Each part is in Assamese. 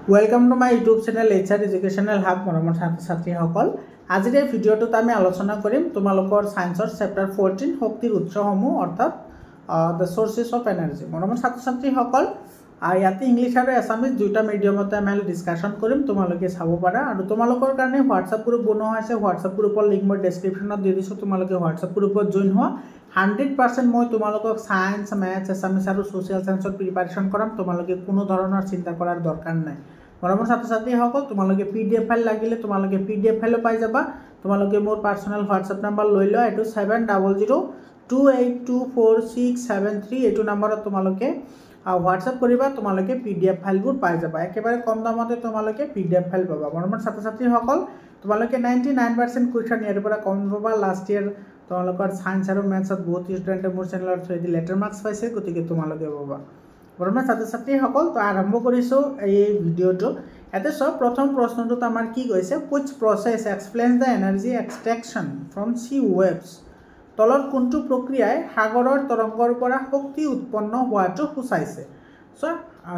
Welcome to my YouTube channel HR educational hub मरমৰ ছাত্ৰী-ছাত্ৰীসকল আজিৰ এই ভিডিঅ'টোত আমি আলোচনা কৰিম তোমালোকৰ সায়েন্সৰ চেপ্টাৰ 14 শক্তিৰ উৎসসমূহ অৰ্থাৎ দ্য সোৰ্সেস অফ এনাৰ্জি মৰমৰ ছাত্ৰী-ছাত্ৰীসকল ইয়াতে ইংলিশ আৰু আছামিজ দুটা মিডিয়ামতে আমি ডিসকাশন কৰিম তোমালোকে চাব পাৰা আৰু তোমালোকৰ কাৰণে হোৱাটসঅ্যাপ গ্ৰুপ বনোৱা হৈছে হোৱাটসঅ্যাপ গ্ৰুপৰ লিংক মই ডেসক্ৰিপচনত দি দিছো তোমালোকে হোৱাটসঅ্যাপ গ্ৰুপত জয়েন হোৱা 100% মই তোমালোকক সায়েন্স ম্যাথছ আছামিজ আৰু সোশ্যাল সায়েন্সৰ প্ৰিপাৰেচন কৰাম তোমালোকে কোনো ধৰণৰ চিন্তা কৰাৰ দৰকাৰ নাই মৰমৰ ছাত্ৰ-ছাত্ৰীসকল তোমালোকে PDF ফাইল লাগিলে তোমালোকে PDF ফাইল পাই যাবা তোমালোকে মোৰ পাৰ্সোনাল হোৱাটসঅ্যাপ নম্বৰ লৈ লোৱা এটো 7002824673 এটো নম্বৰত তোমালোকে হোৱাটসঅ্যাপ কৰিবা তোমালোকে PDF ফাইলবোৰ পাই যাবা একেবাৰে কম দামতে তোমালোকে PDF ফাইল পাবা মৰমৰ ছাত্ৰ-ছাত্ৰীসকল তোমালোকে 99% কোৱেশ্চন ইয়াৰ পৰা কম পাবা লাষ্ট ইয়াৰ তোমালোকৰ সায়েন্স আৰু ম্যাথছত বহুত ষ্টুডেণ্টে মোৰ চেনেলৰ থ্ৰুদি লেটাৰ মাৰ্কস পাইছে গতিকে তোমালোকে পাবা মৰমৰ ছাত্ৰ-ছাত্ৰীসকল তো আৰম্ভ কৰিছো এই ভিডিঅটো এতে সব প্ৰথম প্ৰশ্নটো আমাৰ কি কৈছে which process explains the energy extraction from sea waves তলৰ কোনটো প্ৰক্ৰিয়াই সাগৰৰ তৰংগৰ পৰা শক্তি উৎপন্ন হোৱাটো সুচাইছে সো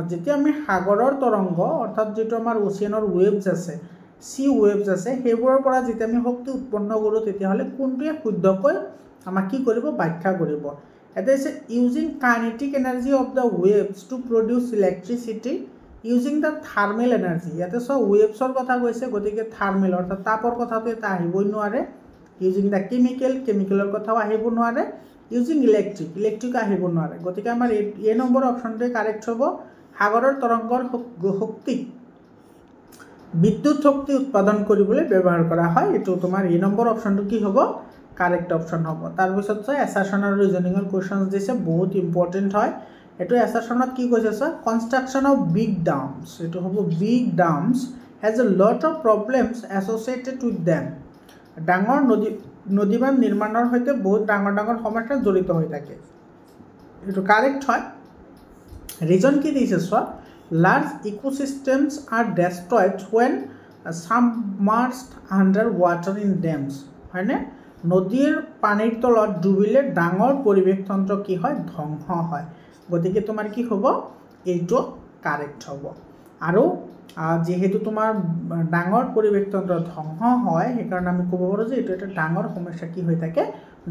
যেতিয়া আমি সাগৰৰ তৰংগ অৰ্থাৎ যেটো আমাৰ ওচিয়ানৰ ওয়েভছ আছে সি ওয়েভছ আছে হেবোৰৰ পৰা যেতিয়া আমি শক্তি উৎপন্ন কৰো তেতিয়া হলে কোনটোৱে শুদ্ধকৈ আমাক কি কৰিব ব্যাখ্যা কৰিব It is using kinetic energy of the waves to produce electricity using the thermal energy. Yate so waves or kotha koise gotike thermal orthat tapor kotha to eta ahiboi noare using the chemical or kotha ahiboi noare using electric ahiboi noare gotike amar a number option to correct hobo সাগৰৰ তৰংগৰ শক্তি বিদ্যুৎ শক্তি উৎপাদন কৰিবলৈ ব্যৱহাৰ কৰা হয় এটো তোমাৰ এই নম্বৰ অপচনটো কি হ'ব কারেক্ট অপশন হবে তার পিছত চাই অ্যাসারশন আর রিজনিং এর কোশ্চেনস দিছে বহুত ইম্পর্টেন্ট হয় এটো অ্যাসারশনত কি কৈছে স্যার কনস্ট্রাকশন অফ বিগ ডামস এটো হ'ব big ডামস has a lot of problems associated with them ডাঙৰ নদীবান নিৰ্মাণৰ সৈতে বহুত ডাঙৰ সমস্যা জড়িত হৈ থাকে এটো কারেক্ট হয় রিজন কি দিছে sir large ecosystems are destroyed when submerged under water in dams হয়নে নদীৰ পানীৰ তলত ডুবিলে ডাঙৰ পৰিৱেশতন্ত্ৰ কি হয় ধ্বংস হয় গতিকে তোমাৰ কি হ'ব এইটো কাৰেক্ট হ'ব আৰু যেহেতু তোমাৰ ডাঙৰ পৰিৱেশতন্ত্ৰ ধ্বংস হয় সেই কাৰণে আমি ক'ব পাৰো যে এইটো এটা ডাঙৰ সমস্যা কি হৈ থাকে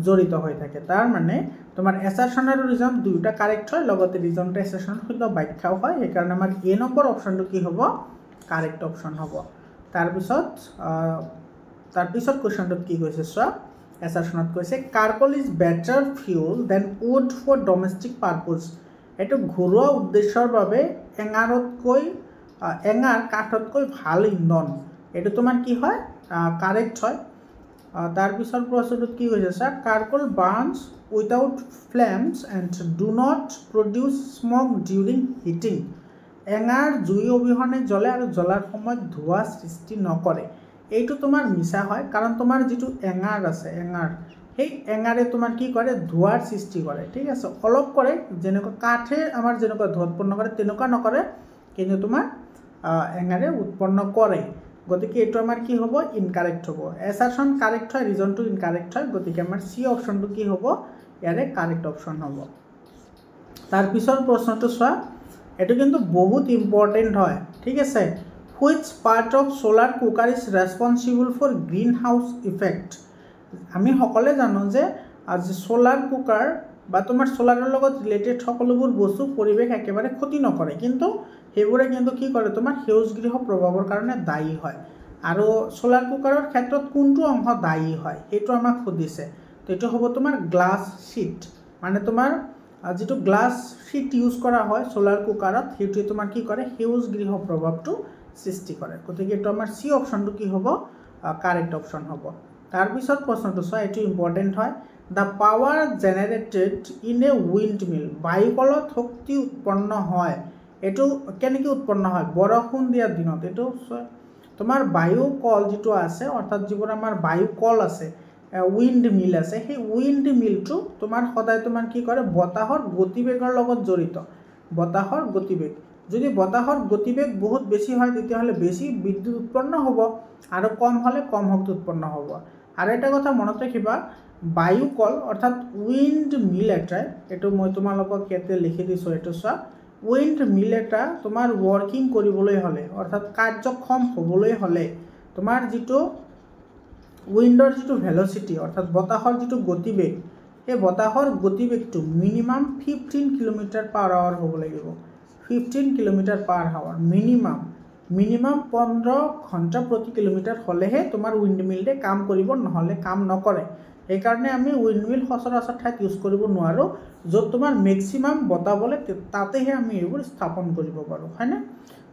জড়িত হৈ থাকে তাৰ মানে তোমাৰ অ্যাসাৰশন আৰু ৰিজন দুটা কাৰেক্ট হয় লগতে ৰিজনটো অ্যাসাৰশন শুদ্ধ ব্যাখ্যাও হয় সেই কাৰণে আমাৰ এ নম্বৰ অপচনটো কি হ'ব কাৰেক্ট অপচন হ'ব তাৰ পিছত কোৱেশ্চনটো কি কৈছে চোৱা Assertionত কৈছে charcoal is better fuel than wood for domestic purpose এটো ঘৰুৱা উদ্দেশ্যৰ বাবে এঙাৰ কাঠতকৈ ভাল ইন্ধন এটো তোমাৰ কি হয় কাৰেক্ট হয় তাৰ পিছৰ প্ৰশ্নটোত কি কৈছে sir charcoal burns without flames and do not produce smoke during heating এঙাৰ জুই অবিহনে জ্বলে আৰু জ্বলাৰ সময়ত ধোঁৱা সৃষ্টি নকৰে এইটো তোমাৰ মিছা হয় কাৰণ তোমাৰ যেটো এঙাৰ আছে এঙাৰ সেই এঙাৰে তোমাৰ কি কৰে ধোঁৱাৰ সৃষ্টি কৰে ঠিক আছে অলপ কৰে যেনেকৈ কাঠে আমাৰ যেনেকৈ ধোঁৱা উৎপন্ন কৰে তেনেকুৱা নকৰে কিন্তু তোমাৰ এঙাৰে উৎপন্ন কৰে গতিকে এইটো আমাৰ কি হ'ব ইনকাৰেক্ট হ'ব অ্যাসাৰশন কাৰেক্ট হয় ৰিজনটো ইনকাৰেক্ট হয় গতিকে আমাৰ সি অপচনটো কি হ'ব ইয়াৰে কাৰেক্ট অপচন হ'ব তাৰ পিছৰ প্ৰশ্নটো চোৱা এটো কিন্তু বহুত ইম্পৰ্টেন্ট হয় ঠিক আছে Which part of solar cooker is responsible for greenhouse effect? আমি সকলে জানো যে সোলার কুকাৰ বা তোমাৰ সোলাৰৰ লগত ৰিলেটেড সকলোবোৰ বস্তু পৰিৱেশ একেবাৰে ক্ষতি নকৰে কিন্তু হেবোৰে কিন্তু কি কৰে তোমাৰ সেউজ গৃহ প্ৰভাৱৰ কাৰণে দায়ী হয় আৰু সোলাৰ কুকাৰৰ ক্ষেত্ৰত কোনটো অংশ দায়ী হয় এটো আমাক খুদিছে তো এটো হ'ব তোমাৰ গ্লাস শীট মানে তোমাৰ যেটো গ্লাস শীট ইউজ কৰা হয় সোলাৰ কুকাৰত হেটো তোমাৰ কি কৰে সেউজ গৃহ প্ৰভাৱটো সৃষ্টি কৰে গতিকে এটো আমাৰ সি অপচনটো কি হ'ব কাৰেক্ট অপচন হ'ব তাৰ পিছত প্ৰশ্নটো চোৱা এটো ইম্পৰ্টেন্ট হয় the power generated in a wind mill বায়ুকলত শক্তি উৎপন্ন হয় এটো কেনেকৈ উৎপন্ন হয় বৰষুণ দিয়াৰ দিনত এটো তোমাৰ বায়ুকল যেটো আছে অৰ্থাৎ যিবোৰ আমাৰ বায়ুকল আছে উইন্ড মিল আছে সেই উইন্ড মিলটো তোমাৰ সদায় তোমাৰ কি কৰে বতাহৰ গতিবেগৰ লগত জড়িত বতাহৰ গতিবেগ যদি বতাহৰ গতিবেগ বহুত বেছি হয় তেতিয়া হলে বেছি বিদ্যুৎ উৎপন্ন হ'ব আৰু কম হলে কম শক্তি উৎপন্ন হ'ব আৰু এটা কথা মনত ৰাখিবা বায়ুকল অৰ্থাৎ উইন্ড মিল এটাই এটো মই তোমালোকক ইয়াতে লিখি দিছো এটো চোৱা উইন্ড মিল এটা তোমাৰ ওয়াৰ্কিং কৰিবলৈ হলে অৰ্থাৎ কাৰ্যক্ষম হ'বলৈ হলে তোমাৰ যেটো উইন্ডৰ যেটো ভেলোসিটি অৰ্থাৎ বতাহৰ যেটো গতিবেগ এই বতাহৰ গতিবেগটো মিনিমাম 15 km/h হ'ব লাগিব 15 km/h মিনিমাম 15 ঘণ্টা প্ৰতি কিলোমিটাৰ হলেহে তোমাৰ উইন্ড মিলতে কাম কৰিব নহলে কাম নকৰে এই কাৰণে আমি উইন্ড মিল সচৰাচৰ ঠাইত ইউজ কৰিব নোৱাৰো যত তোমাৰ ম্যাক্সিমাম বতাহ বলে তাতেহে আমি এইবোৰ স্থাপন কৰিব পাৰো হয়নে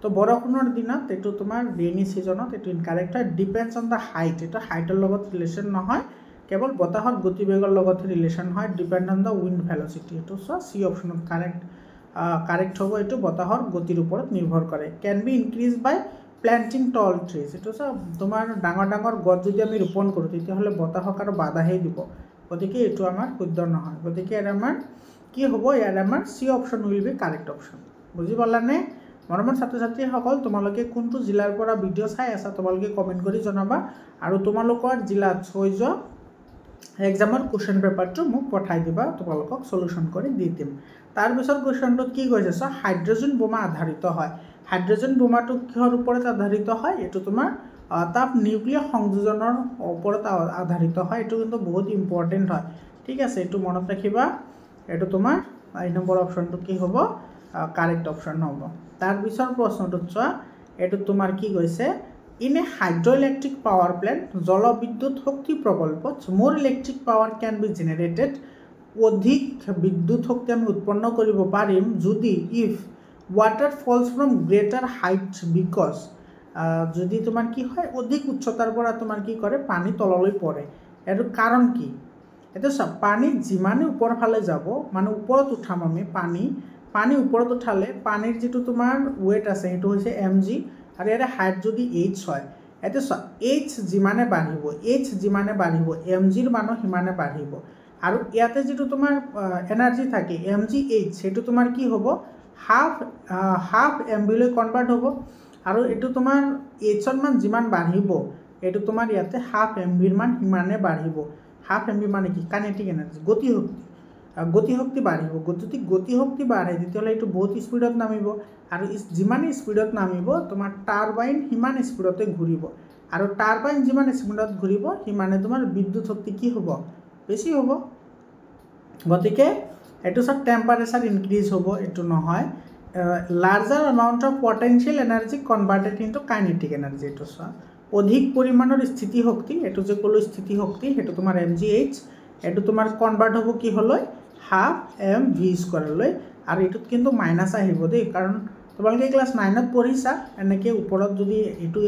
তো বৰষুণৰ দিনত এটো তোমাৰ ৰেইনি সিজনত এটো ইনকাৰেক্ট হয় ডিপেন্ডস অন দা হাইট এটা হাইটৰ লগত ৰিলেশন নহয় কেৱল বতাহৰ গতিবেগৰ লগত ৰিলেশন হয় depend on the wind velocity এটো সি অপশনত কাৰেক্ট হ'ব এটো বতাহৰ গতিৰ ওপৰত নিৰ্ভৰ কৰে can be increase by planting tall trees এটো তোমাৰ ডাঙৰ ডাঙৰ গছ যদি আমি ৰোপণ কৰো তেতিয়া হলে বতাহক আৰু বাধাহে দিব গতিকে এটো আমাৰ শুদ্ধ নহয় গতিকে এৰ আমাৰ কি হ'ব ইয়াৰ আমাৰ C option will be correct option বুজি পালানে মৰমৰ ছাত্ৰ ছাত্ৰীসকল তোমালোকে কোনটো জিলাৰ পৰা ভিডিও চাই আছা তোমালোকে কমেন্ট কৰি জনাবা আৰু তোমালোকৰ জিলাত হৈ যোৱা এক্সামৰ কোৱেশ্চন পেপাৰটো মোক পঠাই দিবা তোমালোকক সলিউশন কৰি দি দিম তাৰ পিছৰ কোৱেশ্চনটো কি কৈছে সো হাইড্ৰোজেন বোমা আধাৰিত হয় হাইড্ৰোজেন বোমাটো কিহৰ ওপৰত আধাৰিত হয় এটো তোমাৰ তাপ নিউক্লিয়াৰ সংযোজনৰ ওপৰত আধাৰিত হয় এটো কিন্তু বহুত ইম্পৰ্টেন্ট হয় ঠিক আছে এটো মনত ৰাখিবা এটো তোমাৰ 8 নম্বৰ অপশনটো কি হ'ব কাৰেক্ট অপশন হ'ব তাৰ পিছৰ প্ৰশ্নটো চোৱা এটো তোমাৰ কি কৈছে in a hydroelectric power plant জলবিদ্যুৎ শক্তি প্ৰকল্পত মোৰ electric power can be generated অধিক বিদ্যুৎ শক্তি আমি উৎপন্ন কৰিব পাৰিম যদি if water falls from greater height because যদি তোমাৰ কি হয় অধিক উচ্চতাৰ পৰা তোমাৰ কি কৰে পানী তললৈ পৰে এৰ কাৰণ কি এটা পানী যিমানে ওপৰ ফালে যাব মানে ওপৰত উঠাম আমি পানী ওপৰত উঠালে পানীৰ যেটো তোমাৰ ওয়েট আছে এটো হৈছে mg আৰু ইয়াৰ হাইট যদি h হয় এটা h যিমানে বাঢ়িব mg ৰ মান হিমানে বাঢ়িব আৰু ইয়াতে যেটো তোমাৰ এনাৰ্জি থাকে mgh সেটো তোমাৰ কি হ'ব হাফ mv লৈ কনভাৰ্ট হ'ব আৰু এটো তোমাৰ h ৰ মান যিমান বাঢ়িব এটো তোমাৰ ইয়াতে হাফ mv ৰ মান হিমানে বাঢ়িব হাফ mv মানে কি কাইনেটিক এনাৰ্জি গতি শক্তি বাঢ়িব গতি শক্তি বাঢ়ে তেতিয়ালে এটো বহুত স্পিডত নামিব আৰু যিমান স্পিডত নামিব তোমাৰ টাৰবাইন হিমান স্পিডতে ঘূৰিব আৰু টাৰবাইন যিমান স্পিডত ঘূৰিব হিমানে তোমাৰ বিদ্যুৎ শক্তি কি হ'ব বেছি হ'ব গতিকে এটো সব টেম্পারেচার ইনক্রিজ হ'ব এটো নহয় larger amount of potential energy converted into kinetic energy এটো অধিক পৰিমাণৰ স্থিতি শক্তি এটো যে কলো স্থিতি শক্তি হেতু তোমাৰ mgh এটো তোমাৰ কনভাৰ্ট হ'ব কি হলৈ হাফ mv² লৈ আৰু এটোত কিন্তু মাইনাস আহিব দেই কাৰণ তোমালোকে ক্লাস 9 ত পঢ়িছা এনেকে ওপৰত যদি এটো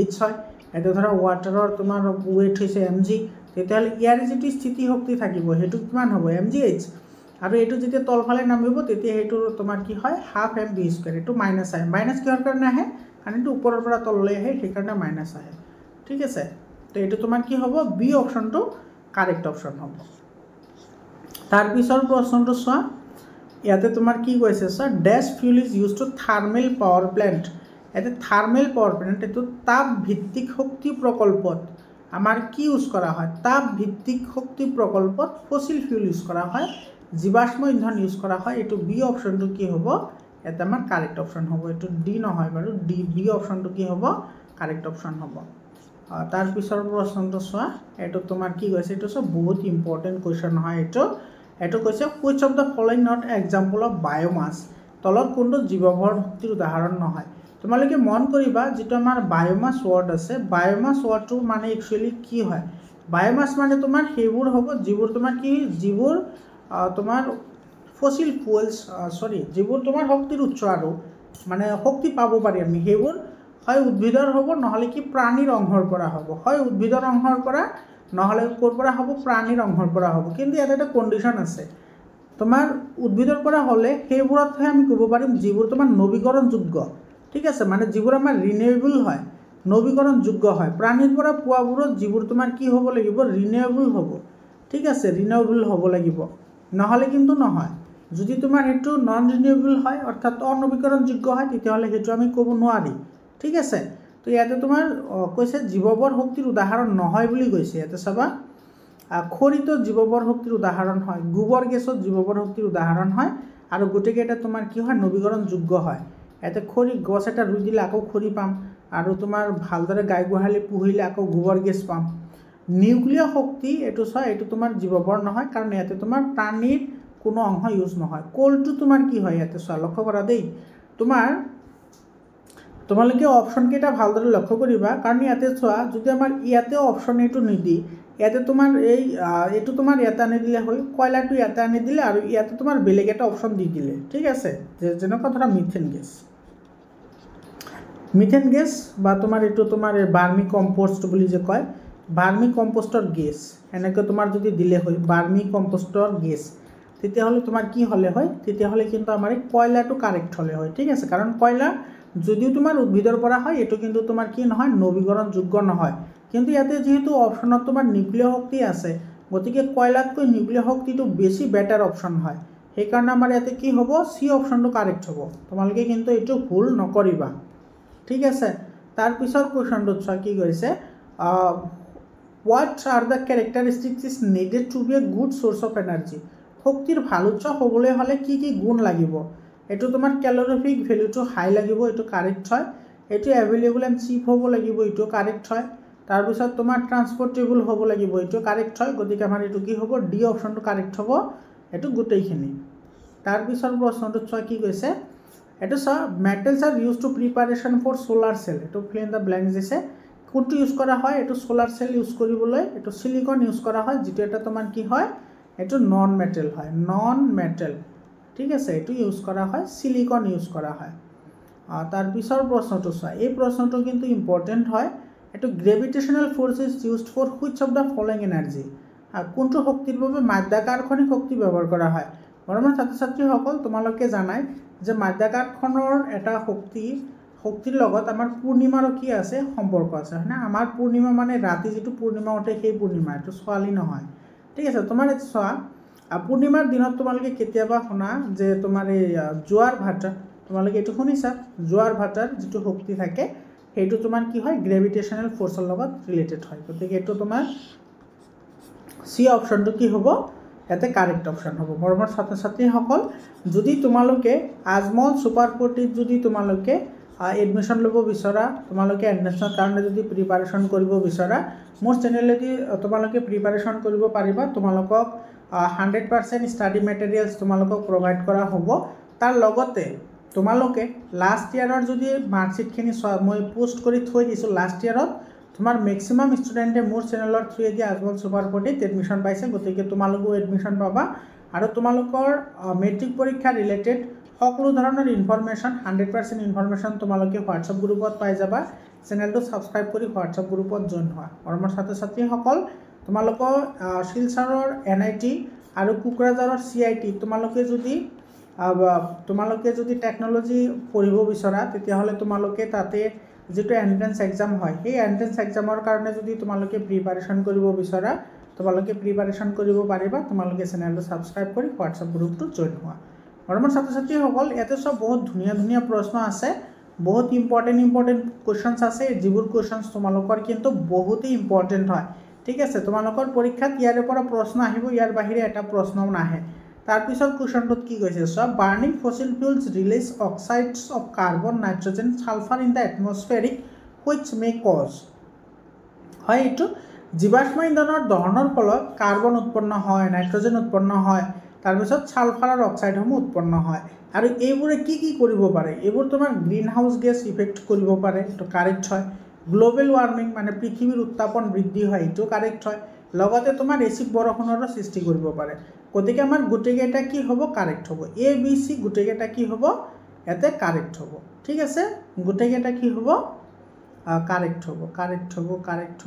h হয় এটো ধৰা ওয়াটাৰৰ তোমাৰ ওয়েট হৈছে mg তেতিয়ালে ইয়াৰ যেটো স্থিতি শক্তি থাকিব হেতু কিমান হ'ব mgh আৰু এটো যেতিয়া তলফালে নামিব তেতিয়া হেতু তোমাৰ কি হয় হাফ mv² এটো মাইনাস আহে মাইনাস কিহৰ কাৰণে আহে কাৰণ এটো ওপৰৰ পৰা তললৈ আহে সেই কাৰণে মাইনাস আহে ঠিক আছে তো এটো তোমাৰ কি হ'ব বি অপশনটো কাৰেক্ট অপশন হ'ব তাৰ পিছৰ প্ৰশ্নটো চোৱা ইয়াতে তোমাৰ কি কৈছে sir dash fuel is used to thermal power plant এতে থাৰ্মেল পাওয়াৰ প্ল্যান্ট এটো তাপ ভিত্তিক শক্তি প্ৰকল্পত আমাৰ কি ইউজ কৰা হয় তাপ ভিত্তিক শক্তি প্ৰকল্পত ফসিল ফিউল ইউজ কৰা হয় জীৱাশ্ম ইন্ধন ইউজ কৰা হয় এটো বি অপশনটো কি হ'ব এটা আমাৰ কাৰেক্ট অপশন হ'ব এটো ডি নহয় বাৰু ডি বি অপশনটো কি হ'ব কাৰেক্ট অপশন হ'ব তাৰ পিছৰ প্ৰশ্নটো চোৱা এটো তোমাৰ কি কৈছে এটো সব বহুত ইম্পৰ্টেন্ট কোৱেশ্চন হয় এটো কৈছে which of the following not example of biomass তলত কোনটো জীৱভৰ শক্তিৰ উদাহৰণ নহয় তোমালোকে মন কৰিবা যেটো আমাৰ বায়োমাস ওয়াৰ্ড আছে বায়োমাস ওয়াৰ্ডটো মানে একচুয়ালি কি হয় বায়োমাস মানে তোমাৰ হেবোৰ হ'ব যিবোৰ তোমাৰ কি যিবোৰ তোমাৰ ফসিল ফুয়েলস যিবোৰ তোমাৰ শক্তিৰ উৎস আৰু মানে শক্তি পাব পাৰি আমি হেবোৰ হয় উদ্ভিদৰ হ'ব নহলে কি প্ৰাণীৰ অংশৰ পৰা হ'ব হয় উদ্ভিদৰ অংশৰ পৰা নহলে কোৰ পৰা হ'ব প্ৰাণীৰ অংশৰ পৰা হ'ব কিন্তু ইয়াতে এটা কন্ডিশন আছে তোমাৰ উদ্ভিদৰ পৰা হলে হেবোৰতহে আমি ক'ব পাৰিম যিবোৰ তোমাৰ নৱীকৰণযোগ্য ঠিক আছে মানে যিবোৰ আমাৰ ৰিনিউৱেবল হয় নৱীকৰণযোগ্য হয় প্ৰাণীৰ পৰা পোৱাবোৰত যিবোৰ তোমাৰ কি হ'ব লাগিব ৰিনিউৱেবল হ'ব ঠিক আছে ৰিনিউৱেবল হ'ব লাগিব নহলে কিন্তু নহয় যদি তোমাৰ হেতু নন ৰিনিউৱেবল হয় অৰ্থাৎ অনৱীকৰণযোগ্য হয় তেতিয়াহলে হেতু আমি ক'ব নোৱাৰি ঠিক আছে তো ইয়াতে তোমাৰ কৈছে জীৱবৰ শক্তিৰ উদাহৰণ নহয় বুলি কৈছে ইয়াতে চাবা খৰিত জীৱবৰ শক্তিৰ উদাহৰণ হয় গোবৰ গেছত জীৱবৰ শক্তিৰ উদাহৰণ হয় আৰু গোটেইকেইটা তোমাৰ কি হয় নৱীকৰণযোগ্য হয় ইয়াতে খৰি গছ এটা ৰুই দিলে আকৌ খৰি পাম আৰু তোমাৰ ভালদৰে গাই গোহালি পুহিলে আকৌ গোবৰ গেছ পাম নিউক্লিয়াৰ শক্তি এইটো চোৱা এইটো তোমাৰ জীৱবৰ নহয় কাৰণ ইয়াতে তোমাৰ প্ৰাণীৰ কোনো অংশ ইউজ নহয় কোলটো তোমাৰ কি হয় ইয়াতে চোৱা লক্ষ্য কৰা দেই তোমালোকে অপশ্যন কেইটা ভালদৰে লক্ষ্য কৰিবা কাৰণ ইয়াতে চোৱা যদি আমাৰ ইয়াতে অপশ্যন এইটো নিদি ইয়াতে তোমাৰ এইটো তোমাৰ ইয়াতে আনি দিলে হয় কয়লাটো ইয়াতে আনি দিলে আৰু ইয়াতে তোমাৰ বেলেগ এটা অপশ্যন দি দিলে ঠিক আছে যেনেকুৱা ধৰা মিথেন গেছ বা তোমাৰ এইটো তোমাৰ বাৰ্মি কম্পোষ্ট বুলি যে কয় বাৰ্মি কম্পোষ্টৰ গেছ এনেকৈ তোমাৰ যদি দিলে হয় বাৰ্মি কম্পোষ্টৰ গেছ তেতিয়াহ'লে তোমাৰ কি হ'লে হয় তেতিয়াহ'লে কিন্তু আমাৰ এই কয়লাটো কাৰেক্ট হ'লে হয় ঠিক আছে কাৰণ কয়লা যদিও তোমাৰ উদ্ভিদৰ পৰা হয় এইটো কিন্তু তোমাৰ কি নহয় নৱীকৰণযোগ্য নহয় কিন্তু ইয়াতে যেহেতু অপশ্যনত তোমাৰ নিউক্লিয়াৰ শক্তি আছে গতিকে কয়লাতকৈ নিউক্লিয়াৰ শক্তিটো বেছি বেটাৰ অপশ্যন হয় সেইকাৰণে আমাৰ ইয়াতে কি হ'ব চি অপশ্যনটো কাৰেক্ট হ'ব তোমালোকে কিন্তু এইটো ভুল নকৰিবা ঠিক আছে তাৰপিছত কুৱেশ্যনটোত চোৱা কি কৈছে what are the characteristics is needed to be a good source of energy শক্তিৰ ভাল উৎস হ'বলৈ হ'লে কি কি গুণ লাগিব এইটো তোমাৰ কেলৰিফিক ভেলুটো হাই লাগিব এইটো কাৰেক্ট হয় এইটো এভেইলেবল এণ্ড চিপ হ'ব লাগিব এইটো কাৰেক্ট হয় তাৰপিছত তোমাৰ ট্ৰান্সপৰ্টেবল হ'ব লাগিব এইটো কাৰেক্ট হয় গতিকে আমাৰ এইটো কি হ'ব ডি অপশ্যনটো কাৰেক্ট হ'ব এইটো গোটেইখিনি তাৰপিছত প্ৰশ্নটোত চোৱা কি কৈছে এইটো চোৱা metals are use to preparation for solar cell এইটো ফিল ইন দ্য ব্লেংকছ দিছে কোনটো ইউজ কৰা হয় এইটো চ'লাৰ চেল ইউজ কৰিবলৈ এইটো চিলিকন ইউজ কৰা হয় যিটো এটা তোমাৰ কি হয় এইটো নন মেটেল হয় নন মেটেল ঠিক আছে এইটো ইউজ কৰা হয় চিলিকন ইউজ কৰা হয় তাৰপিছৰ প্ৰশ্নটো চোৱা এই প্ৰশ্নটো কিন্তু ইম্পৰ্টেণ্ট হয় এইটো gravitational force is used for which of the following energy কোনটো শক্তিৰ বাবে মাধ্যাকৰ্ষণিক শক্তি ব্যৱহাৰ কৰা হয় মৰমৰ ছাত্ৰ ছাত্ৰীসকল তোমালোকে জানাই যে মাধ্যাকৰ্ষণৰ এটা শক্তিৰ লগত আমাৰ পূৰ্ণিমাৰো কি আছে সম্পৰ্ক আছে হয়নে আমাৰ পূৰ্ণিমা মানে ৰাতি যিটো পূৰ্ণিমা উঠে সেই পূৰ্ণিমা এইটো ছোৱালী নহয় ঠিক আছে তোমাৰ চোৱা পূৰ্ণিমাৰ দিনত তোমালোকে কেতিয়াবা শুনা যে তোমাৰ এই জোৱাৰ ভাটা তোমালোকে এইটো শুনিছা জোৱাৰ ভাটাৰ যিটো শক্তি থাকে সেইটো তোমাৰ কি হয় গ্ৰেভিটেশ্যনেল ফ'ৰ্চৰ লগত ৰিলেটেড হয় গতিকে এইটো তোমাৰ চি অপশ্যনটো কি হ'ব ইয়াতে কাৰেক্ট অপশ্যন হ'ব মৰমৰ ছাত্ৰ ছাত্ৰীসকল যদি তোমালোকে আজমল ছুপাৰ ফৰ্টিত যদি তোমালোকে এডমিশ্যন ল'ব বিচৰা তোমালোকে এডমিশ্যনৰ কাৰণে যদি প্ৰিপাৰেশ্যন কৰিব বিচৰা মোৰ চেনেলেদি তোমালোকে প্ৰিপাৰেশ্যন কৰিব পাৰিবা তোমালোকক 100% ষ্টাডি মেটেৰিয়েলছ তোমালোকক প্ৰভাইড কৰা হ'ব তাৰ লগতে তোমালোকে লাষ্ট ইয়াৰৰ যদি মাৰ্কশ্বিটখিনি মই পোষ্ট কৰি থৈ দিছোঁ লাষ্ট ইয়াৰত তোমাৰ মেক্সিমাম ষ্টুডেণ্টে মোৰ চেনেলৰ থ্ৰুৱেদি আজমল ছুপাৰ ফৰ্টিত এডমিশ্যন পাইছে গতিকে তোমালোকেও এডমিশ্যন পাবা আৰু তোমালোকৰ মেট্ৰিক পৰীক্ষা ৰিলেটেড সকলো ধৰণৰ ইনফৰমেশ্যন 100% ইনফৰমেশ্যন তোমালোকে হোৱাটছআপ গ্ৰুপত পাই যাবা চেনেলটো ছাবস্ক্ৰাইব কৰি হোৱাটছআপ গ্ৰুপত জইন হোৱা মৰমৰ ছাত্ৰ ছাত্ৰীসকল তোমালোকৰ শিলচৰৰ NIT আৰু কোকৰাঝাৰৰ CIT তোমালোকে যদি টেকন'লজি পঢ়িব বিচৰা তেতিয়াহ'লে তোমালোকে তাতে যিটো এণ্ট্ৰেন্স এক্সাম হয় সেই এণ্ট্ৰেন্স এক্সামৰ কাৰণে যদি তোমালোকে প্ৰিপাৰেশ্যন কৰিব বিচৰা তোমালোকে প্ৰিপাৰেশ্যন কৰিব পাৰিবা তোমালোকে চেনেলটো ছাবস্ক্ৰাইব কৰি হোৱাটছআপ গ্ৰুপটো জইন হোৱা মৰমৰ ছাত্ৰ ছাত্ৰীসকল ইয়াতে চব বহুত ধুনীয়া ধুনীয়া প্ৰশ্ন আছে বহুত ইম্পৰ্টেণ্ট কুৱেশ্যনছ আছে যিবোৰ কুৱেশ্যনছ তোমালোকৰ কিন্তু বহুতেই ইম্পৰ্টেণ্ট হয় ঠিক আছে তোমালোকৰ পৰীক্ষাত ইয়াৰে পৰা প্ৰশ্ন আহিব ইয়াৰ বাহিৰে এটা প্ৰশ্নও নাহে তাৰপিছত কুৱেশ্যনটোত কি কৈছে চোৱা burning fossil fuels release oxides of carbon nitrogen sulphur in the atmospheric which may cause হয় এইটো জীৱাশ্ম ইন্ধনৰ দহনৰ ফলত কাৰ্বন উৎপন্ন হয় নাইট্ৰজেন উৎপন্ন হয় তাৰপিছত ছালফাৰৰ অক্সাইডসমূহ উৎপন্ন হয় আৰু এইবোৰে কি কৰিব পাৰে এইবোৰ তোমাৰ গ্ৰীণ হাউচ গেছ ইফেক্ট কৰিব পাৰে এইটো কাৰেক্ট হয় গ্লোবেল ৱাৰ্মিং মানে পৃথিৱীৰ উত্তাপন বৃদ্ধি হয় এইটো কাৰেক্ট হয় লগতে তোমাৰ এচিড বৰষুণৰো সৃষ্টি কৰিব পাৰে গতিকে আমাৰ গোটেইকেইটা কি হ'ব কাৰেক্ট হ'ব ABC গোটেইকেইটা কি হ'ব ইয়াতে কাৰেক্ট হ'ব ঠিক আছে গোটেইকেইটা কি হ'ব কাৰেক্ট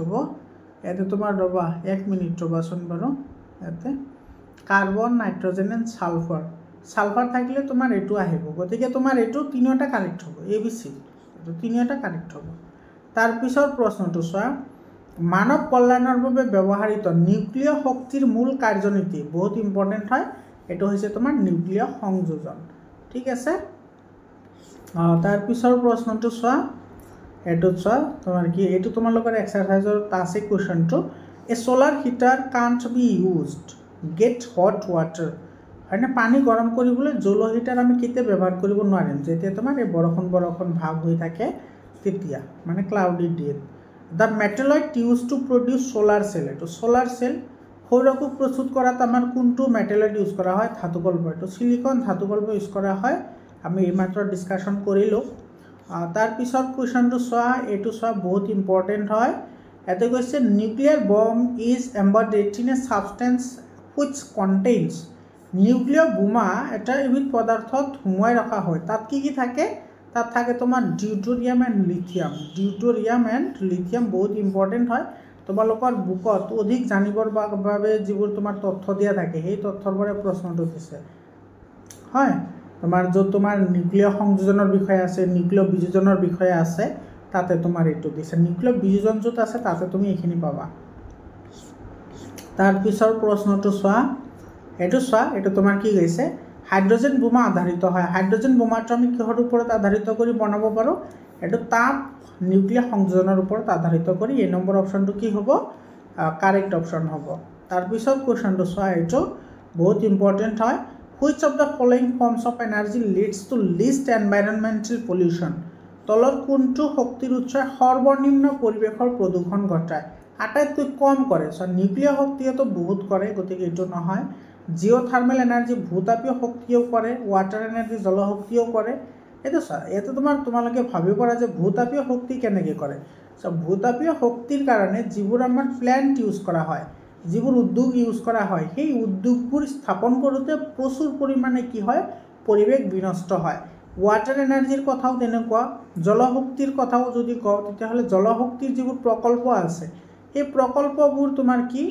হ'ব ইয়াতে তোমাৰ ৰ'বা 1 মিনিট ৰ'বাচোন বাৰু ইয়াতে কাৰ্বন নাইট্ৰজেন এণ্ড ছালফাৰ থাকিলে তোমাৰ এইটো আহিব গতিকে তোমাৰ এইটো তিনিওটা কাৰেক্ট হ'ব ABC এইটো তিনিওটা কাৰেক্ট হ'ব তাৰপিছৰ প্ৰশ্নটো চোৱা মানৱ কল্যাণৰ বাবে ব্যৱহৃত নিউক্লিয়াৰ শক্তিৰ মূল কাৰ্যনীতি বহুত ইম্পৰ্টেণ্ট হয় এইটো হৈছে তোমাৰ নিউক্লিয়াৰ সংযোজন ঠিক আছে তাৰপিছৰ প্ৰশ্নটো চোৱা এইটোত চোৱা তোমাৰ কি এইটো তোমালোকৰ এক্সাৰচাইজৰ আছে কুৱেশ্যনটো a solar heater can't be used get hot water হয়নে পানী গৰম কৰিবলৈ জল হিটাৰ আমি কেতিয়া ব্যৱহাৰ কৰিব নোৱাৰিম যেতিয়া তোমাৰ এই বৰষুণ ভাৱ হৈ থাকে তেতিয়া মানে cloudy day the metalloid use to produce solar cell এইটো সোলাৰ সেল সৌৰকোষ প্ৰস্তুত কৰাত আমাৰ কোনটো মেটেলয়েড ইউজ কৰা হয় ধাতু কল্প এইটো সিলিকন ধাতু কল্প ইউজ কৰা হয় আমি এইমাত্ৰ ডিসকাশন কৰিলো তাৰ পিছত কোৱেশ্চনটো চোৱা এইটো চোৱা বহুত ইম্পৰ্টেন্ট হয় এতে কৈছে nuclear bomb is embedded in a substance which contains nuclear বোমা এটা এবিধ পদাৰ্থত হুমাই ৰখা হয় তাত কি থাকে তাত থাকে তোমাৰ ডিউটেৰিয়াম এণ্ড লিথিয়াম বহুত ইম্পৰ্টেন্ট হয় তোমালোকৰ বুকত অধিক জানিবৰ বাবে যিবোৰ তোমাৰ তথ্য দিয়া থাকে সেই তথ্যৰ পৰা প্ৰশ্নটো দিছে হয় তোমাৰ য'ত তোমাৰ নিউক্লিয়াৰ সংযোজনৰ বিষয়ে আছে নিউক্লিয়াৰ বিযোজনৰ বিষয়ে আছে তাতে তোমাৰ এইটো দিছে নিউক্লিয়াৰ বিযোজন য'ত আছে তাতে তুমি এইখিনি পাবা তাৰ পিছৰ প্ৰশ্নটো চোৱা এইটো তোমাৰ কি কৈছে হাইড্ৰোজেন বোমা আধাৰিত হয় হাইড্ৰোজেন বোমাটো আমি কিহৰ ওপৰত আধাৰিত কৰি বনাব পাৰো এইটো তাপ নিউক্লিয়াৰ সংযোজনৰ ওপৰত আধাৰিত কৰি এই নম্বৰ অপশনটো কি হ'ব কাৰেক্ট অপশন হ'ব তাৰ পিছত কোৱেশ্চনটো চোৱা এইটো বহুত ইম্পৰ্টেন্ট হয় which of the following forms of energy leads to least environmental pollution তলৰ কোনটো শক্তিৰ উৎসই সৰ্বনিম্ন পৰিৱেশৰ প্ৰদূষণ ঘটায় আটাইতকৈ কম কৰে সো নিউক্লিয়াৰ শক্তিয়েতো বহুত কৰে গতিকে এইটো নহয় জিঅ'থাৰ্মেল এনাৰ্জি ভূতাপীয় শক্তিও কৰে ওয়াটাৰ এনাৰ্জি জলশক্তিও কৰে এইটো এটা তোমালোকে ভাবিব পাৰা যে ভূতাপীয় শক্তি কেনেকৈ কৰে সো ভূতাপীয় শক্তিৰ কাৰণে যিবোৰ আমাৰ প্ল্যান্ট ইউজ কৰা হয় যিবোৰ উদ্যোগ ইউজ কৰা হয় সেই উদ্যোগবোৰ স্থাপন কৰোঁতে প্ৰচুৰ পৰিমাণে কি হয় পৰিৱেশ বিনষ্ট হয় ওয়াটাৰ এনাৰ্জিৰ কথাও তেনেকুৱা জলশক্তিৰ কথাও যদি কওঁ তেতিয়াহ'লে জলশক্তিৰ যিবোৰ প্ৰকল্প আছে এই প্ৰকল্পবোৰ তোমাৰ কি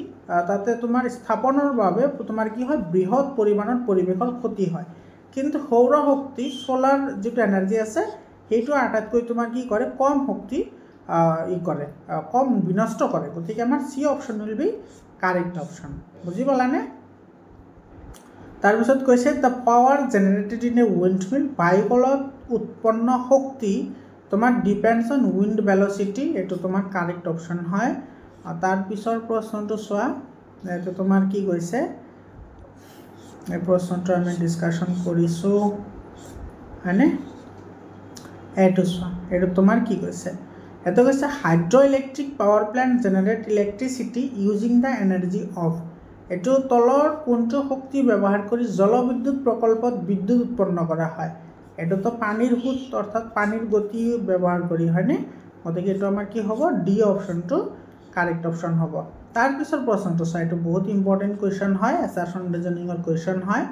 তাতে তোমাৰ স্থাপনৰ বাবে তোমাৰ কি হয় বৃহৎ পৰিমাণৰ পৰিৱেশৰ ক্ষতি হয় কিন্তু সৌৰ শক্তি সোলাৰ যেটো এনাৰ্জি আছে সেইটো আটাইতকৈ তোমাৰ কি কৰে কম শক্তি কৰে কম বিনষ্ট কৰে গতিকে আমাৰ C option will be correct option বুঝি পালানে তার পিছত কৈছে the power generated in a windmill বায়ুকলত উৎপন্ন শক্তি তোমার ডিপেন্ডস অন উইন্ড ভেলোসিটি এটো তোমার কারেক্ট অপশন হয় আর তার পিছৰ প্ৰশ্নটো চোৱা এটো তোমাৰ কি কৈছে এই প্ৰশ্নটো আমি ডিসকাশন কৰিছো হয়নে এটো চোৱা এটো তোমাৰ কি কৈছে এটো কৈছে hydroelectric power plant generate electricity using the energy of এটো তলৰ কোনটো শক্তি ব্যৱহাৰ কৰি জলবিদ্যুৎ প্ৰকল্পত বিদ্যুৎ উৎপন্ন কৰা হয় এটো তো পানীৰ সুত অৰ্থাৎ পানীৰ গতি ব্যৱহাৰ কৰি হয়নে গতিকে এটো আমাৰ কি হ'ব ডি অপশনটো কাৰেক্ট অপশন হ'ব তাৰ পিছৰ প্ৰশ্নটো চাই এটো বহুত ইম্পৰ্টেন্ট কোৱেশ্চন হয় এছাৰশন ৰিজনিংৰ কোৱেশ্চন হয়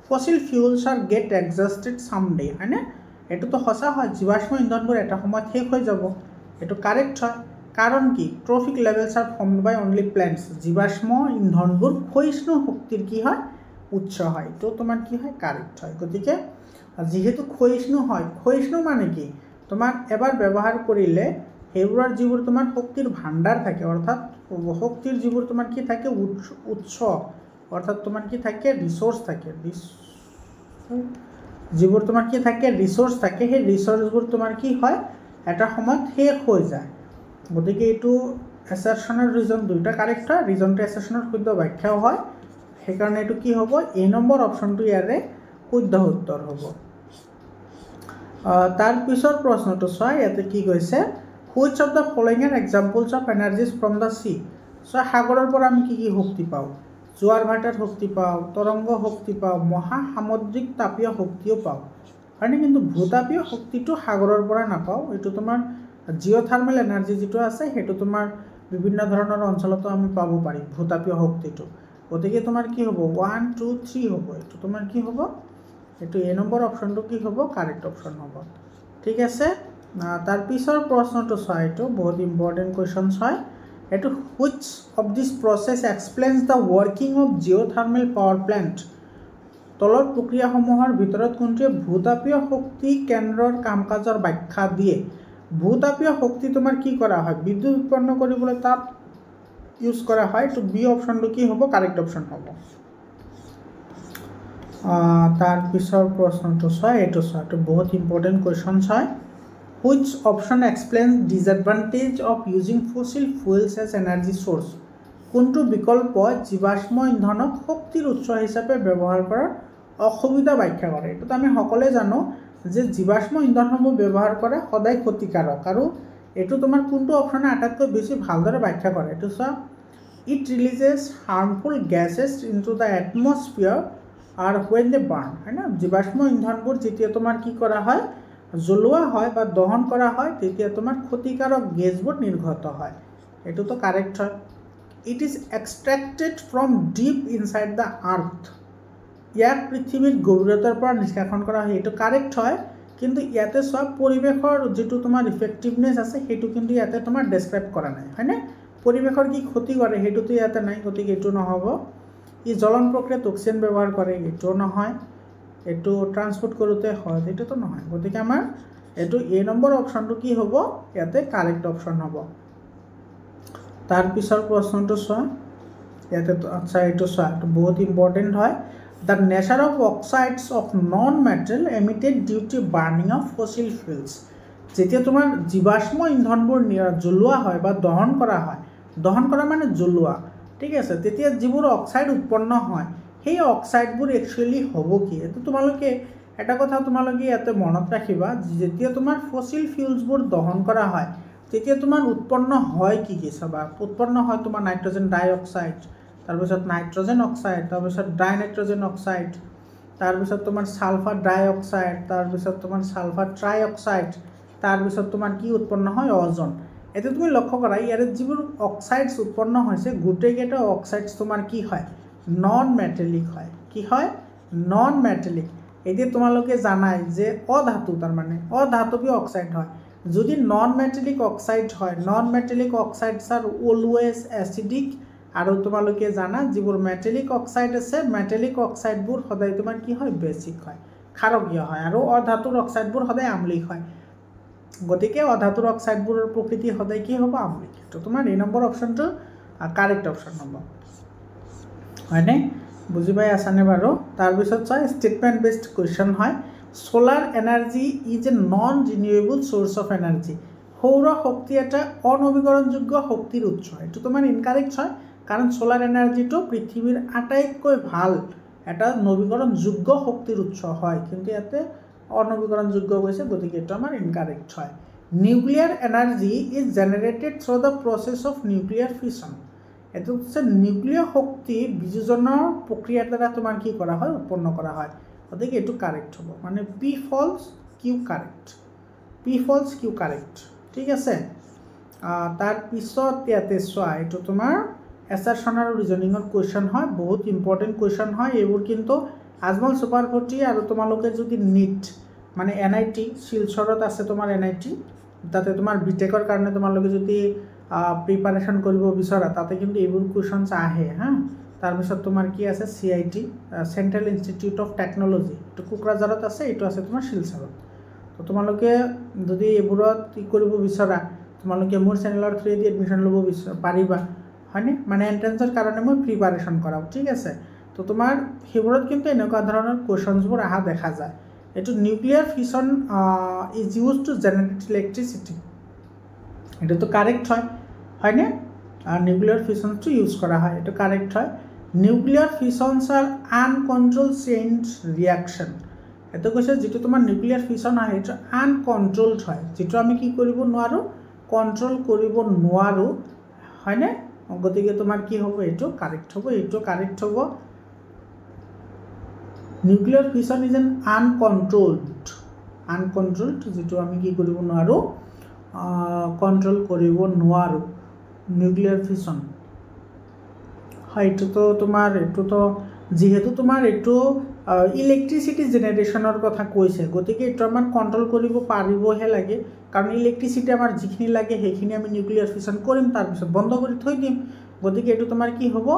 fossil fuels are get exhausted someday হয়নে এটো তো সঁচা হয় জীৱাশ্ম ইন্ধনবোৰ এটা সময়ত শেষ হৈ যাব এটো কাৰেক্ট হয় কাৰণ কি ট্ৰফিক লেভেলস আৰ ফৰ্মড বাই অনলি প্ল্যান্টস জীৱাশ্ম ইন্ধনবোৰ ক্ষয়িষ্ণু শক্তিৰ কি হয় উৎস হয় তো তোমাৰ কি হয় কাৰেক্ট হয় গতিকে যেহেতু ক্ষয়িষ্ণু মানে কি তোমাৰ এবাৰ ব্যৱহাৰ কৰিলে সেইবোৰৰ যিবোৰ তোমাৰ শক্তিৰ ভাণ্ডাৰ থাকে অৰ্থাৎ শক্তিৰ যিবোৰ তোমাৰ কি থাকে উৎস অৰ্থাৎ তোমাৰ কি থাকে ৰিসোৰ্স থাকে যিবোৰ তোমাৰ কি থাকে ৰিসোৰ্স থাকে সেই ৰিসোৰ্সবোৰ তোমাৰ কি হয় এটা সময়ত শেষ হৈ যায় গতিকে এইটো এছাৰশনৰ ৰিজন দুইটা কাৰেক্ট হয় ৰিজনটো এছাৰশনৰ শুদ্ধ ব্যাখ্যাও হয় সেইকাৰণে এইটো কি হ'ব এ নম্বৰ অপশনটো ইয়াৰে শুদ্ধ উত্তৰ হ'ব তাৰ পিছৰ প্ৰশ্নটো চোৱা ইয়াতে কি কৈছে which of the following are examples of energies from the sea so সাগৰৰ পৰা আমি কি শক্তি পাওঁ জোৱাৰ ভাটাৰ শক্তি পাওঁ তৰংগ শক্তি পাওঁ মহা সামুদ্ৰিক তাপীয় শক্তিও পাওঁ হয়নে কিন্তু ভূতাপীয় শক্তিটো সাগৰৰ পৰা নাপাওঁ এটো তোমাৰ জিঅ'থাৰ্মেল এনাৰ্জি যেটো আছে হেতু তোমাৰ বিভিন্ন ধৰণৰ অঞ্চলতো আমি পাব পাৰি ভূতাপীয় শক্তিটো গতিকে তোমাৰ কি হ'ব 1 2 3 হ'ব এটো তোমাৰ কি হ'ব এটো এ নম্বৰ অপশনটো কি হ'ব কাৰেক্ট অপশন হ'ব ঠিক আছে তাৰ পিছৰ প্ৰশ্নটো চোৱা এটো বহুত ইম্পৰ্টেন্ট কোৱেশ্চনছ হয় এটো which of this process explains the working of geothermal power plant তলৰ প্ৰক্ৰিয়াসমূহৰ ভিতৰত কোনটোৱে ভূতাপীয় শক্তি কেন্দ্ৰৰ কামকাজৰ ব্যাখ্যা দিয়ে ভূতাপীয় শক্তি তোমাৰ কি কৰা হয় বিদ্যুৎ উৎপন্ন কৰিবলৈ তাপ ইউজ কৰা হয় তো বি অপশনটো কি হ'ব কাৰেক্ট অপশন হ'ব তাৰ পিছৰ প্ৰশ্নটো চোৱা এটো বহুত ইম্পৰ্টেন্ট কোৱেশ্চনছ হয় which option explains disadvantage of using fossil fuels as energy source কোনটো বিকল্প জীৱাশ্ম ইন্ধনক শক্তিৰ উৎস হিচাপে ব্যৱহাৰ কৰাৰ অসুবিধা ব্যাখ্যা কৰে। এইটোতো আমি সকলোৱে জানো যে জীৱাশ্ম ইন্ধনসমূহ ব্যৱহাৰ কৰা সদায় ক্ষতিকাৰক, আৰু এইটো তোমাৰ কোনটো অপশ্যনে আটাইতকৈ বেছি ভালদৰে ব্যাখ্যা কৰে? এইটো চোৱা, it releases harmful gases into the atmosphere are when they burn, হয় না? জীৱাশ্ম ইন্ধনবোৰ যেতিয়া তোমাৰ কি কৰা হয়, জ্বলোৱা হয় বা দহন কৰা হয়, তেতিয়া তোমাৰ ক্ষতিকাৰক গেছবোৰ নিৰ্গত হয়। এইটোতো কাৰেক্ট হয়। It is extracted from deep inside the earth, ইয়াক পৃথিৱীৰ গভীৰতাৰ পৰা নিষ্কাশন কৰা হয়। এইটো কাৰেক্ট হয়, কিন্তু ইয়াতে চোৱা পৰিৱেশৰ যিটো তোমাৰ ইফেক্টিভনেছ আছে সেইটো কিন্তু ইয়াতে তোমাৰ ডেছক্ৰাইব কৰা নাই, হয়নে? পৰিৱেশৰ কি ক্ষতি কৰে সেইটোতো ইয়াতে নাই, গতিকে এইটো নহ'ব। ই জ্বলন প্ৰক্ৰিয়াত অক্সিজেন ব্যৱহাৰ কৰে, এইটোও নহয়। এইটো ট্ৰান্সপোৰ্ট কৰোঁতে হয়, এইটোতো নহয়। গতিকে আমাৰ এইটো এ নম্বৰ অপশ্যনটো কি হ'ব? ইয়াতে কাৰেক্ট অপশ্যন হ'ব। তাৰ পিছৰ প্ৰশ্নটো চোৱা, ইয়াতে আচ্ছা এইটো চোৱা, এইটো বহুত ইম্পৰ্টেণ্ট হয়। The nature of oxides of non metal emitted due to burning of fossil fuels. যেতিয়া তোমাৰ জীৱাশ্ম ইন্ধনবোৰ জ্বলোৱা হয় বা দহন কৰা হয়, দহন কৰা মানে জ্বলোৱা, ঠিক আছে, তেতিয়া যিবোৰ অক্সাইড উৎপন্ন হয় সেই অক্সাইডবোৰ একচুৱেলি হ'ব কি? এইটো তোমালোকে এটা কথা তোমালোকে ইয়াতে মনত ৰাখিবা, যেতিয়া তোমাৰ ফসিল ফিউলছবোৰ দহন কৰা হয় তেতিয়া তোমাৰ উৎপন্ন হয় কি কি? চাবা, উৎপন্ন হয় তোমাৰ নাইট্ৰজেন ডাই অক্সাইড, তাৰপিছত নাইট্ৰজেন অক্সাইড, তাৰপিছত ডাই নাইট্ৰজেন অক্সাইড, তাৰপিছত তোমাৰ ছালফাৰ ডাই অক্সাইড, তাৰপিছত তোমাৰ ছালফাৰ ট্ৰাই অক্সাইড, তাৰপিছত তোমাৰ কি উৎপন্ন হয়? অজন। এতিয়া তুমি লক্ষ্য কৰা ইয়াৰে যিবোৰ অক্সাইডছ উৎপন্ন হৈছে গোটেইকেইটা অক্সাইডছ তোমাৰ কি হয়? নন মেটেলিক হয়। কি হয়? Non metallic. এতিয়া তোমালোকে জানাই যে অধাতু, তাৰমানে অধাতৱীয় অক্সাইড হয়। যদি নন মেটেলিক অক্সাইড হয়, non metallic oxides are always acidic, আৰু তোমালোকে জানা যিবোৰ মেটেলিক অক্সাইড আছে, মেটেলিক অক্সাইডবোৰ সদায় তোমাৰ কি হয়? বেছিক হয়, ক্ষাৰকীয় হয়, আৰু অধাতুৰ অক্সাইডবোৰ সদায় আম্লিক হয়। গতিকে অধাতুৰ অক্সাইডবোৰৰ প্ৰকৃতি সদায় কি হ'ব? আম্লিক। তো তোমাৰ এই নম্বৰ অপশ্যনটো কাৰেক্ট অপশ্যন হ'ব, হয়নে? বুজি পাই আছানে বাৰু? তাৰপিছত চোৱা, ষ্টেটমেণ্ট বেছড কুৱেশ্যন হয়। Solar energy is a non renewable source of energy. সৌৰ শক্তি এটা অনবীকৰণযোগ্য শক্তিৰ উৎস। এইটো তোমাৰ ইনকাৰেক্ট হয়, কাৰণ সোলাৰ এনাৰ্জিটো পৃথিৱীৰ আটাইতকৈ ভাল এটা নবীকৰণযোগ্য শক্তিৰ উৎস হয়, কিন্তু ইয়াতে অনবীকৰণযোগ্য হৈছে, গতিকে এইটো আমাৰ ইনকাৰেক্ট হয়। Nuclear energy is generated through the process of nuclear fusion. এইটো হৈছে নিউক্লিয়াৰ শক্তি বিযোজনৰ প্ৰক্ৰিয়াৰ দ্বাৰা তোমাৰ কি কৰা হয়? উৎপন্ন কৰা হয়, গতিকে এইটো কাৰেক্ট হ'ব। মানে পি ফলছ কিউ কাৰেক্ট, পি ফলছ কিউ কাৰেক্ট, ঠিক আছে। তাৰপিছত ইয়াতে চোৱা, এইটো তোমাৰ এছাৰশ্যন আৰু ৰিজনিঙৰ কুৱেশ্যন হয়, বহুত ইম্পৰ্টেণ্ট কুৱেশ্যন হয় এইবোৰ। কিন্তু আজমল সুপাৰ 40 আৰু তোমালোকে যদি নিট মানে NIT শিলচৰত আছে তোমাৰ NIT, তাতে তোমাৰ বিটেকৰ কাৰণে তোমালোকে যদি প্ৰিপাৰেশ্যন কৰিব বিচৰা তাতে কিন্তু এইবোৰ কুৱেশ্যনছ আহে হা। তাৰপিছত তোমাৰ কি আছে? CIT central institute of technology, এইটো কোকৰাঝাৰত আছে, এইটো আছে তোমাৰ শিলচৰত। তো তোমালোকে যদি এইবোৰত কি কৰিব বিচৰা, তোমালোকে মোৰ চেনেলৰ থ্ৰুৱেদি এডমিশ্যন ল'ব পাৰিবা, হয়নে? মানে এণ্ট্ৰেঞ্চৰ কাৰণে মই প্ৰিপাৰেশ্যন কৰাওঁ, ঠিক আছে। তো তোমাৰ সেইবোৰত কিন্তু এনেকুৱা ধৰণৰ কুৱেশ্যনছবোৰ অহা দেখা যায়। এইটো nuclear fusion is use to generate electricity, এইটোতো কাৰেক্ট হয়, হয়নে? নিউক্লিয়াৰ ফিউশ্যনটো ইউজ কৰা হয়, এইটো কাৰেক্ট হয়। Nuclear fusions are uncontrol chain reaction. এইটো কৈছে যিটো তোমাৰ নিউক্লিয়াৰ ফিউশ্যন হয় সেইটো আনকণ্ট্ৰলড হয়, যিটো আমি কি কৰিব নোৱাৰোঁ? কণ্ট্ৰল কৰিব নোৱাৰোঁ, হয়নে? গতিকে তোমাৰ কি হ'ব? এইটো কাৰেক্ট হ'ব, এইটো কাৰেক্ট হ'ব। নিউক্লিয়াৰ ফিউশ্যন ইজ এন আনকণ্ট্ৰলড, যিটো আমি কি কৰিব নোৱাৰোঁ? কণ্ট্ৰল কৰিব নোৱাৰোঁ নিউক্লিয়াৰ ফিউশ্যন হয়। এইটোতো তোমাৰ এইটোতো যিহেতু তোমাৰ এইটো ইলেক্ট্ৰিচিটি জেনেৰেশ্যনৰ কথা কৈছে, গতিকে এইটো আমাৰ কণ্ট্ৰল কৰিব পাৰিবহে লাগে, কাৰণ ইলেক্ট্ৰিচিটি আমাৰ যিখিনি লাগে সেইখিনি আমি নিউক্লিয়াৰ ফিউশ্যন কৰিম, তাৰপিছত বন্ধ কৰি থৈ দিম। গতিকে এইটো তোমাৰ কি হ'ব?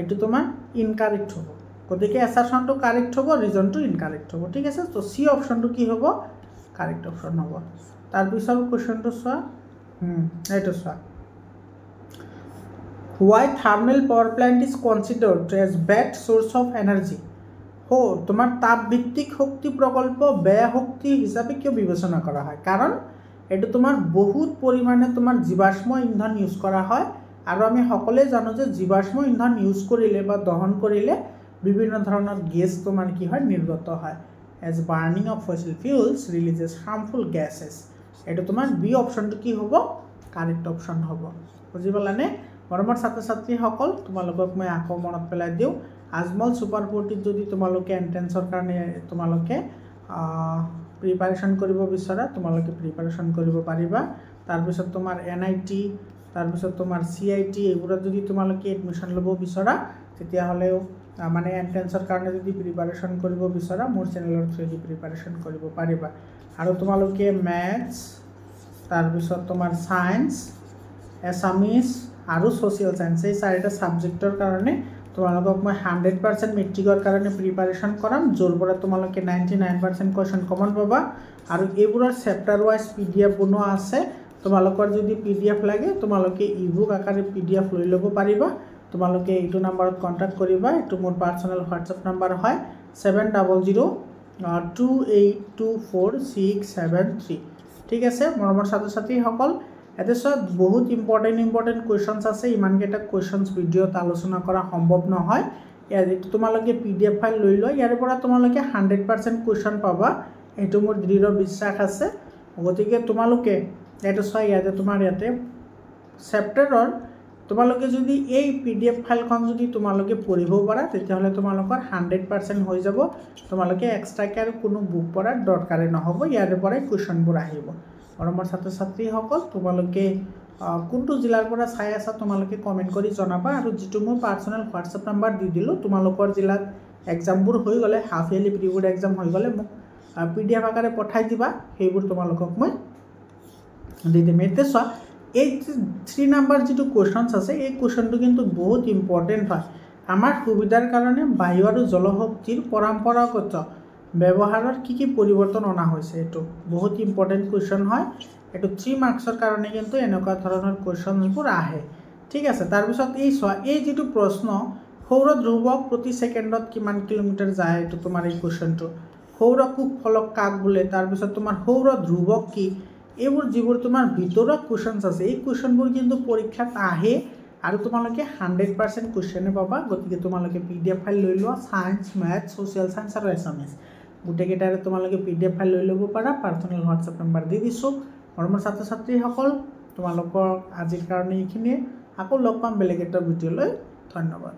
এইটো তোমাৰ ইনকাৰেক্ট হ'ব। গতিকে এছাৰশ্যনটো কাৰেক্ট হ'ব, ৰিজনটো ইনকাৰেক্ট হ'ব, ঠিক আছে। তো চি অপশ্যনটো কি হ'ব? কাৰেক্ট অপশ্যন হ'ব। তাৰপিছত কুৱেশ্যনটো চোৱা, এইটো চোৱা, why thermal power plant is considered as bad source of energy. তোমাৰ তাপভিত্তিক শক্তি প্ৰকল্প বেয়া শক্তি হিচাপে কিয় বিবেচনা কৰা হয়? কাৰণ এইটো তোমাৰ বহুত পৰিমাণে তোমাৰ জীৱাশ্ম ইন্ধন ইউজ কৰা হয়, আৰু আমি সকলোৱে জানো যে জীৱাশ্ম ইন্ধন ইউজ কৰিলে বা দহন কৰিলে বিভিন্ন ধৰণৰ গেছ তোমাৰ কি হয় নিৰ্গত হয় as burning of fossil fuels releases harmful gases এইটো তোমাৰ বি অপশ্যনটো কি হ'ব কাৰেক্ট অপশ্যন হ'ব বুজি পালানে মৰমৰ ছাত্ৰ ছাত্ৰীসকল তোমালোকক মই আকৌ মনত পেলাই দিওঁ আজমল সুপাৰ 40 যদি তোমালোকে এন্ট্ৰেন্সৰ কাৰণে তোমালোকে প্ৰিপাৰেশ্যন কৰিব বিচৰা তোমালোকে প্ৰিপাৰেশ্যন কৰিব পাৰিবা তাৰপিছত তোমাৰ NIT তাৰপিছত তোমাৰ CIT এইবোৰত যদি তোমালোকে এডমিশ্যন ল'ব বিচৰা তেতিয়াহ'লেও মানে এন্ট্ৰেন্সৰ কাৰণে যদি প্ৰিপাৰেশ্যন কৰিব বিচৰা মোৰ চেনেলৰ থ্ৰুদি প্ৰিপাৰেশ্যন কৰিব পাৰিবা আৰু তোমালোকে মেথছ তাৰপিছত তোমাৰ সায়েন্স এছামিজ আৰু সোশ্যাল সায়েন্স এই চাৰিটা সাবজেক্টৰ কাৰণে তোমালোকক মই 100% মেট্ৰিকৰ কাৰণে প্ৰিপাৰেশ্যন কৰাম য'ৰ পৰা তোমালোকে 99% কোৱেশ্চন কমন পাবা আৰু এইবোৰৰ চেপ্টাৰ ওয়াইজ PDF বনোৱা আছে তোমালোকৰ যদি PDF লাগে তোমালোকে ইবুক আকাৰে PDF লৈ ল'ব পাৰিবা তোমালোকে এইটো নম্বৰত কন্টাক্ট কৰিবা এইটো মোৰ পাৰ্সোনাল হোৱাটসএপ নম্বৰ হয় 7002824673 ঠিক আছে মৰমৰ ছাত্ৰ ছাত্ৰীসকল এতেছত বহুত ইম্পৰ্টেন্ট কোৱেশ্চনছ আছে ইমান কেইটা কোৱেশ্চনছ ভিডিঅ'ত আলোচনা কৰা সম্ভৱ নহয় ইয়াৰ তোমালোকে PDF ফাইল লৈ লোৱা ইয়াৰ পৰা তোমালোকে 100% কোৱেশ্চন পাবা এটো মোৰ দৃঢ় বিশ্বাস আছে গতিকে তোমালোকে এটা চাই ইয়াতে তোমাৰ ইয়াতে চেপ্টাৰৰ তোমালোকে যদি এই PDF ফাইলখন যদি তোমালোকে পঢ়িব পাৰা তেতিয়াহ'লে তোমালোকৰ 100% হৈ যাব তোমালোকে এক্সট্ৰাকে আৰু কোনো বুক পঢ়াৰ দৰকাৰে নহব ইয়াৰ পৰা কোৱেশ্চনবোৰ আহিব মৰমৰ ছাত্ৰ ছাত্ৰীসকল তোমালোকে কোনটো জিলাৰ পৰা চাই আছা তোমালোকে কমেন্ট কৰি জনাবা আৰু যেটো মোৰ পাৰ্সোনাল হোৱাটসএপ নম্বৰ দি দিলো তোমালোকৰ জিলাত এক্সামবোৰ হৈ গলে half yearly pre board exam হৈ গলে মোক PDF আকাৰে পঠাই দিবা সেইবোৰ তোমালোকক মই দি দিম এতে চোৱা এই 3 নাম্বাৰ যেটো কোৱেশ্চনছ আছে এই কোৱেশ্চনটো কিন্তু বহুত ইম্পৰ্টেন্ট হয় আমাৰ সুবিধাৰ কাৰণে বায়ু আৰু জলশক্তিৰ পৰম্পৰাগত ব্যৱহাৰৰ কি পৰিৱৰ্তন অনা হৈছে এটো বহুত ইম্পৰ্টেন্ট কোৱেশ্চন হয় এটো 3 মাৰ্কছৰ কাৰণে কিন্তু এনেকুৱা ধৰণৰ কোৱেশ্চনবোৰ আহে ঠিক আছে তাৰ পিছত এই চোৱা এই যেটো প্ৰশ্ন সৌৰ ধ্ৰুৱক প্ৰতি সেকেন্ডত কিমান কিলোমিটাৰ যায় এটো তোমাৰ এই কোৱেশ্চনটো সৌৰ কুক ফলক কাক বোলে তাৰ পিছত তোমাৰ সৌৰ ধ্ৰুৱক কি এইবোৰ যিবোৰ তোমাৰ ভিতৰুৱা কোৱেশ্চনছ আছে এই কোৱেশ্চনবোৰ কিন্তু পৰীক্ষাত আহে আৰু তোমালোকে 100% কোৱেশ্চনে পাবা গতিকে তোমালোকে PDF ফাইল লৈ লোৱা সায়েন্স ম্যাথ সোশ্যাল সায়েন্স আৰু এছামিজ গুটেকেটাৰে তোমালোকে PDF ফাইল লৈ ল'ব পাৰা পাৰ্সোনাল হোৱাটসএপ নম্বৰ দি দিছো মৰমৰ ছাত্ৰ ছাত্ৰীসকল তোমালোকৰ আজিৰ কাৰণে এইখিনি আকৌ লগ পাম বেলেগ এটা ভিডিঅ'লৈ ধন্যবাদ